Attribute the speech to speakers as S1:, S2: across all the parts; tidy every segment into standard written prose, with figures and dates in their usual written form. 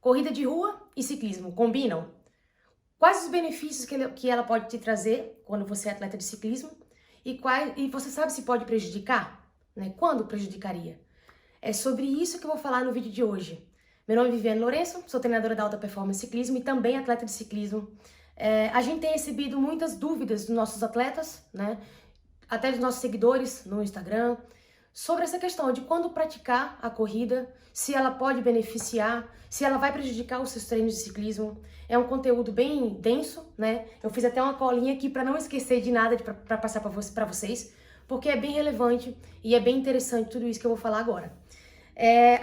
S1: Corrida de rua e ciclismo combinam? Quais os benefícios que ela pode te trazer quando você é atleta de ciclismo? E você sabe se pode prejudicar? Né? Quando prejudicaria? É sobre isso que eu vou falar no vídeo de hoje. Meu nome é Viviane Lourenço, sou treinadora da Alta Performance Ciclismo e também atleta de ciclismo. A gente tem recebido muitas dúvidas dos nossos atletas, né? Até dos nossos seguidores no Instagram, sobre essa questão de quando praticar a corrida, se ela pode beneficiar, se ela vai prejudicar os seus treinos de ciclismo. É um conteúdo bem denso, né? Eu fiz até uma colinha aqui para não esquecer de nada para passar para vocês, porque é bem relevante e é bem interessante tudo isso que eu vou falar agora.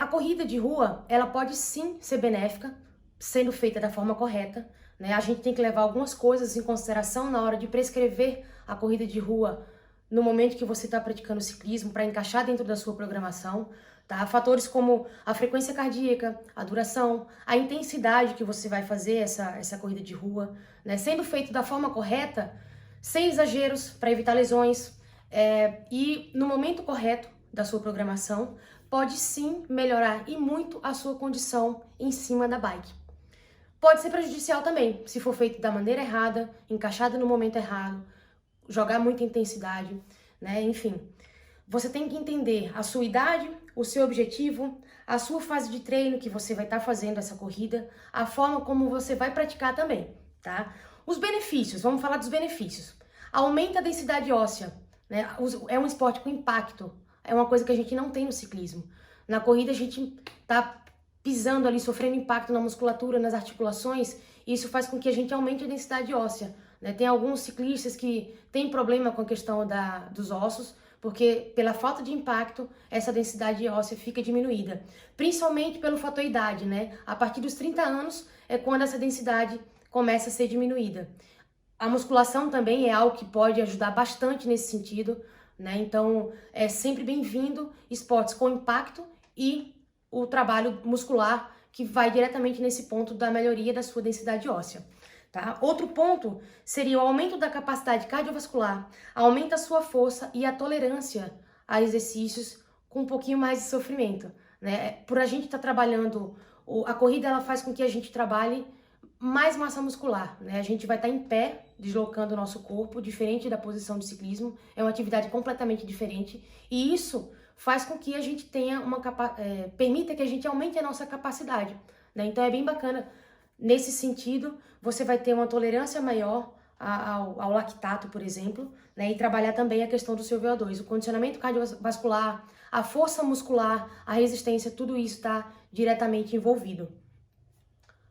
S1: A corrida de rua, ela pode sim ser benéfica, sendo feita da forma correta, né? A gente tem que levar algumas coisas em consideração na hora de prescrever a corrida de rua no momento que você está praticando ciclismo, para encaixar dentro da sua programação, tá? Fatores como a frequência cardíaca, a duração, a intensidade que você vai fazer essa corrida de rua, né? Sendo feito da forma correta, sem exageros, para evitar lesões, e no momento correto da sua programação, pode sim melhorar e muito a sua condição em cima da bike. Pode ser prejudicial também, se for feito da maneira errada, encaixado no momento errado, jogar muita intensidade, né? Enfim, você tem que entender a sua idade, o seu objetivo, a sua fase de treino que você vai estar fazendo essa corrida, a forma como você vai praticar também, tá? Os benefícios, vamos falar dos benefícios. Aumenta a densidade óssea, né? É um esporte com impacto, é uma coisa que a gente não tem no ciclismo. Na corrida a gente tá pisando ali, sofrendo impacto na musculatura, nas articulações, e isso faz com que a gente aumente a densidade óssea. Tem alguns ciclistas que têm problema com a questão dos ossos, porque pela falta de impacto, essa densidade óssea fica diminuída. Principalmente pelo fator idade, né? A partir dos 30 anos é quando essa densidade começa a ser diminuída. A musculação também é algo que pode ajudar bastante nesse sentido, né? Então, é sempre bem-vindo esportes com impacto e o trabalho muscular que vai diretamente nesse ponto da melhoria da sua densidade óssea. Tá? Outro ponto seria o aumento da capacidade cardiovascular, aumenta a sua força e a tolerância a exercícios com um pouquinho mais de sofrimento, né? Por a gente estar trabalhando, a corrida ela faz com que a gente trabalhe mais massa muscular, né? A gente vai estar em pé, deslocando o nosso corpo, diferente da posição de ciclismo, é uma atividade completamente diferente, e isso faz com que a gente tenha permita que a gente aumente a nossa capacidade, né? Então é bem bacana. Nesse sentido, você vai ter uma tolerância maior ao lactato, por exemplo, né? E trabalhar também a questão do seu VO2, o condicionamento cardiovascular, a força muscular, a resistência, tudo isso está diretamente envolvido.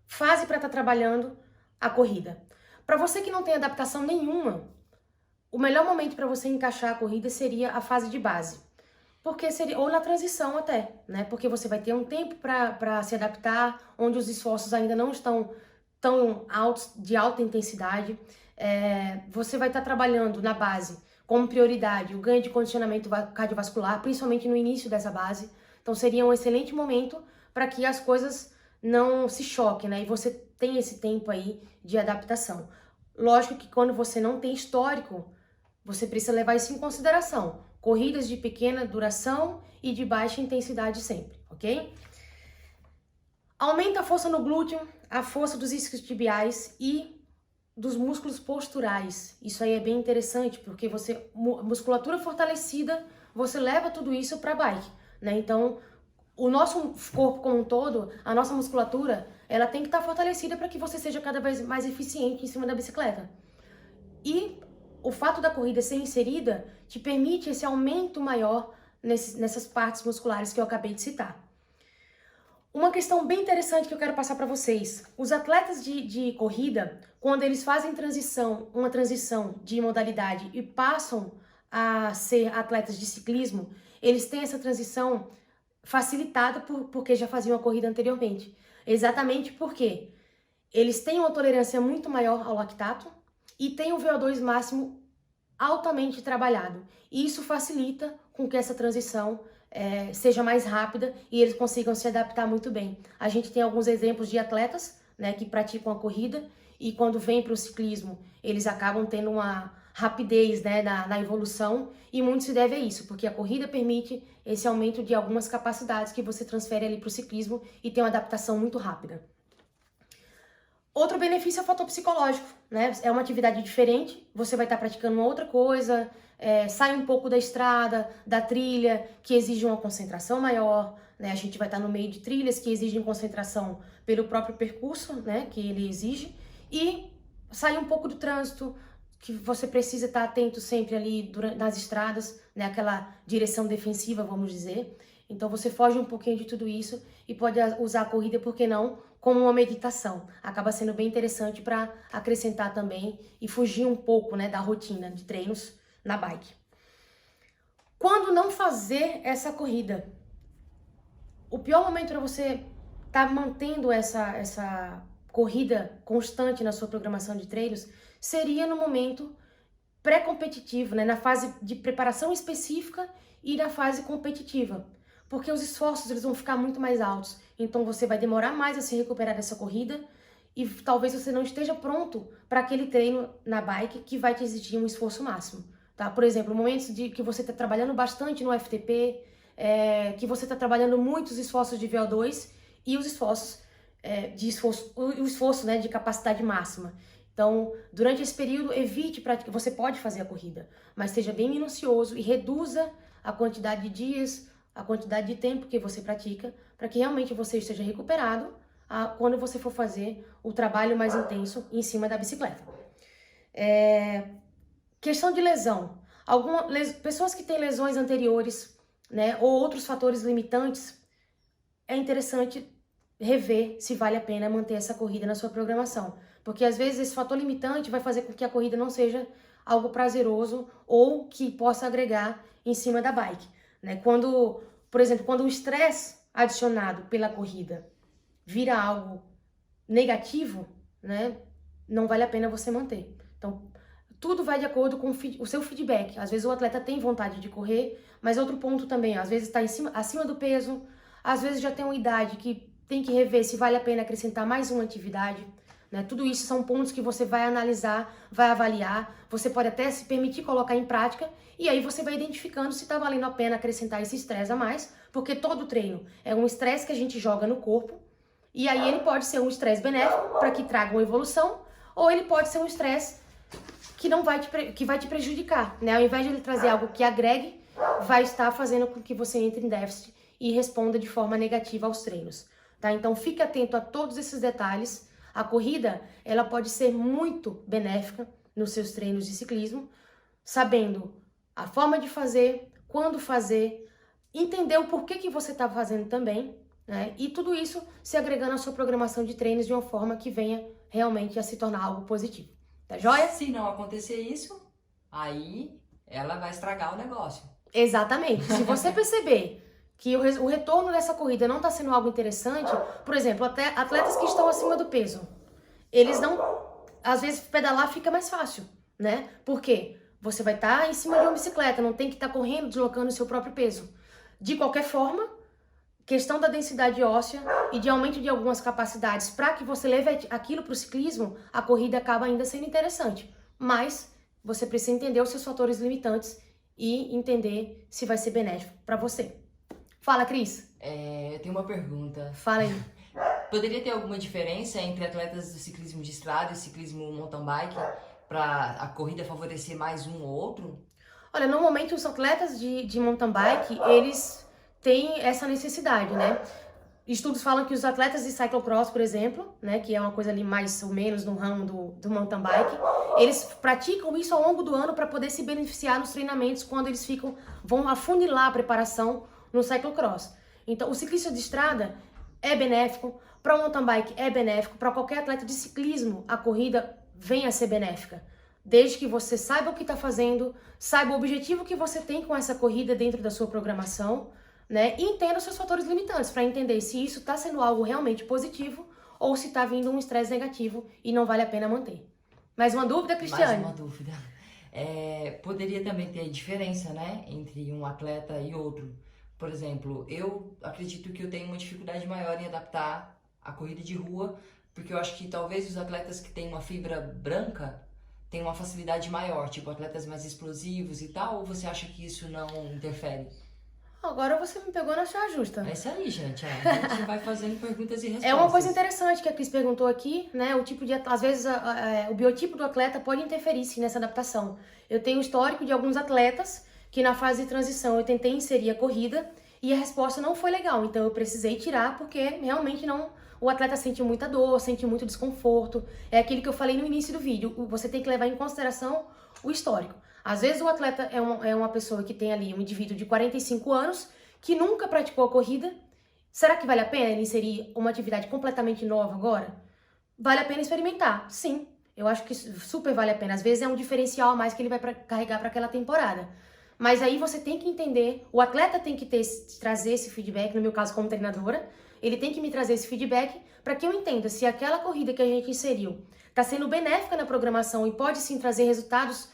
S1: Fase para estar trabalhando a corrida. Para você que não tem adaptação nenhuma, o melhor momento para você encaixar a corrida seria a fase de base. Porque seria, ou na transição até, né? Porque você vai ter um tempo para se adaptar, onde os esforços ainda não estão tão altos, de alta intensidade. Você vai estar trabalhando na base como prioridade o ganho de condicionamento cardiovascular, principalmente no início dessa base. Então seria um excelente momento para que as coisas não se choquem, né? E você tem esse tempo aí de adaptação. Lógico que quando você não tem histórico, você precisa levar isso em consideração. Corridas de pequena duração e de baixa intensidade sempre, ok? Aumenta a força no glúteo, a força dos isquiotibiais e dos músculos posturais. Isso aí é bem interessante, porque musculatura fortalecida, você leva tudo isso para a bike, né? Então, o nosso corpo como um todo, a nossa musculatura, ela tem que estar fortalecida para que você seja cada vez mais eficiente em cima da bicicleta. E o fato da corrida ser inserida te permite esse aumento maior nessas partes musculares que eu acabei de citar. Uma questão bem interessante que eu quero passar para vocês. Os atletas de corrida, quando eles fazem uma transição de modalidade e passam a ser atletas de ciclismo, eles têm essa transição facilitada porque já faziam a corrida anteriormente. Exatamente porque eles têm uma tolerância muito maior ao lactato, e tem o VO2 máximo altamente trabalhado. E isso facilita com que essa transição seja mais rápida e eles consigam se adaptar muito bem. A gente tem alguns exemplos de atletas, né, que praticam a corrida e quando vêm para o ciclismo, eles acabam tendo uma rapidez, né, na evolução, e muito se deve a isso, porque a corrida permite esse aumento de algumas capacidades que você transfere ali para o ciclismo e tem uma adaptação muito rápida. Outro benefício é o fator psicológico, né? É uma atividade diferente, você vai estar praticando uma outra coisa, sai um pouco da estrada, da trilha, que exige uma concentração maior, né? A gente vai estar no meio de trilhas que exigem concentração pelo próprio percurso, né? Que ele exige, e sai um pouco do trânsito, que você precisa estar atento sempre ali nas estradas, né? Aquela direção defensiva, vamos dizer. Então você foge um pouquinho de tudo isso e pode usar a corrida, por que não, como uma meditação. Acaba sendo bem interessante para acrescentar também e fugir um pouco, né, da rotina de treinos na bike. Quando não fazer essa corrida? O pior momento para você estar mantendo essa corrida constante na sua programação de treinos seria no momento pré-competitivo, né, na fase de preparação específica e na fase competitiva. Porque os esforços eles vão ficar muito mais altos. Então você vai demorar mais a se recuperar dessa corrida e talvez você não esteja pronto para aquele treino na bike que vai te exigir um esforço máximo. Tá? Por exemplo, momentos de que você está trabalhando bastante no FTP, que você está trabalhando muitos esforços de VO2 e os esforços o esforço, né, de capacidade máxima. Então, durante esse período, evite praticar. Você pode fazer a corrida, mas seja bem minucioso e reduza a quantidade de dias, a quantidade de tempo que você pratica, para que realmente você esteja recuperado quando você for fazer o trabalho mais intenso em cima da bicicleta. Questão de lesão. Pessoas que têm lesões anteriores, né, ou outros fatores limitantes, é interessante rever se vale a pena manter essa corrida na sua programação. Porque às vezes esse fator limitante vai fazer com que a corrida não seja algo prazeroso ou que possa agregar em cima da bike. Né? Por exemplo, quando o estresse adicionado pela corrida vira algo negativo, né, não vale a pena você manter. Então, tudo vai de acordo com o seu feedback. Às vezes o atleta tem vontade de correr, mas outro ponto também, às vezes está acima do peso, às vezes já tem uma idade que tem que rever se vale a pena acrescentar mais uma atividade. Né? Tudo isso são pontos que você vai analisar, vai avaliar, você pode até se permitir colocar em prática e aí você vai identificando se está valendo a pena acrescentar esse estresse a mais, porque todo treino é um estresse que a gente joga no corpo e aí ele pode ser um estresse benéfico para que traga uma evolução ou ele pode ser um estresse que vai te prejudicar. Né? Ao invés de ele trazer algo que agregue, vai estar fazendo com que você entre em déficit e responda de forma negativa aos treinos. Tá? Então fique atento a todos esses detalhes. A corrida, ela pode ser muito benéfica nos seus treinos de ciclismo, sabendo a forma de fazer, quando fazer, entender o porquê que você está fazendo também, né? E tudo isso se agregando à sua programação de treinos de uma forma que venha realmente a se tornar algo positivo. Tá joia?
S2: Se não acontecer isso, aí ela vai estragar o negócio.
S1: Exatamente. Se você perceber que o retorno dessa corrida não está sendo algo interessante, por exemplo, até atletas que estão acima do peso, eles não, às vezes pedalar fica mais fácil, né? Por quê? Você vai estar em cima de uma bicicleta, não tem que estar correndo, deslocando o seu próprio peso. De qualquer forma, questão da densidade óssea e de aumento de algumas capacidades para que você leve aquilo para o ciclismo, a corrida acaba ainda sendo interessante. Mas você precisa entender os seus fatores limitantes e entender se vai ser benéfico para você. Fala, Cris.
S2: Eu tenho uma pergunta.
S1: Fala aí.
S2: Poderia ter alguma diferença entre atletas do ciclismo de estrada e ciclismo mountain bike para a corrida favorecer mais um ou outro?
S1: Olha, normalmente os atletas de mountain bike, eles têm essa necessidade, né? Estudos falam que os atletas de cyclocross, por exemplo, né, que é uma coisa ali mais ou menos no ramo do mountain bike, eles praticam isso ao longo do ano para poder se beneficiar nos treinamentos quando eles vão afunilar a preparação no cyclocross. Então, o ciclista de estrada é benéfico, para o mountain bike é benéfico, para qualquer atleta de ciclismo, a corrida vem a ser benéfica. Desde que você saiba o que está fazendo, saiba o objetivo que você tem com essa corrida dentro da sua programação, né? E entenda os seus fatores limitantes, para entender se isso está sendo algo realmente positivo ou se está vindo um estresse negativo e não vale a pena manter. Mais uma dúvida, Cristiane?
S2: Mais uma dúvida. Poderia também ter diferença, né, entre um atleta e outro. Por exemplo, eu acredito que eu tenho uma dificuldade maior em adaptar a corrida de rua, porque eu acho que talvez os atletas que têm uma fibra branca tenham uma facilidade maior, tipo atletas mais explosivos e tal, ou você acha que isso não interfere?
S1: Agora você me pegou na saia justa.
S2: É isso aí, gente. A gente vai fazendo perguntas e respostas.
S1: É uma coisa interessante que a Cris perguntou aqui, né? O tipo de, às vezes, o biotipo do atleta pode interferir sim nessa adaptação. Eu tenho um histórico de alguns atletas que na fase de transição eu tentei inserir a corrida e a resposta não foi legal. Então eu precisei tirar porque realmente não. O atleta sente muita dor, sente muito desconforto. É aquilo que eu falei no início do vídeo. Você tem que levar em consideração o histórico. Às vezes o atleta é uma pessoa que tem ali um indivíduo de 45 anos que nunca praticou a corrida. Será que vale a pena ele inserir uma atividade completamente nova agora? Vale a pena experimentar, sim. Eu acho que super vale a pena. Às vezes é um diferencial a mais que ele vai carregar para aquela temporada. Mas aí você tem que entender, o atleta tem que trazer esse feedback, no meu caso como treinadora, ele tem que me trazer esse feedback para que eu entenda se aquela corrida que a gente inseriu está sendo benéfica na programação e pode sim trazer resultados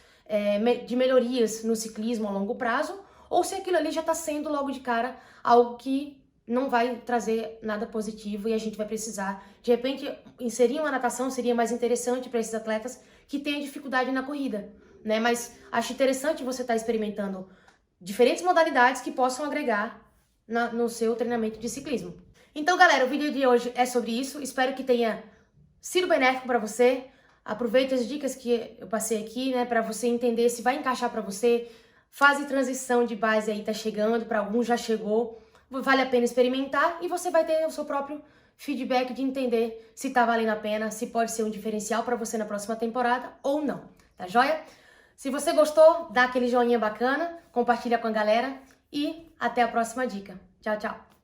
S1: de melhorias no ciclismo a longo prazo, ou se aquilo ali já está sendo logo de cara algo que não vai trazer nada positivo e a gente vai precisar, de repente, inserir uma natação seria mais interessante para esses atletas que têm dificuldade na corrida, né? Mas acho interessante você estar experimentando diferentes modalidades que possam agregar no seu treinamento de ciclismo. Então, galera, o vídeo de hoje é sobre isso. Espero que tenha sido benéfico para você. Aproveite as dicas que eu passei aqui, né, para você entender se vai encaixar para você. Fase de transição de base aí tá chegando, para alguns já chegou. Vale a pena experimentar e você vai ter o seu próprio feedback de entender se tá valendo a pena, se pode ser um diferencial para você na próxima temporada ou não, tá joia? Se você gostou, dá aquele joinha bacana, compartilha com a galera e até a próxima dica. Tchau, tchau!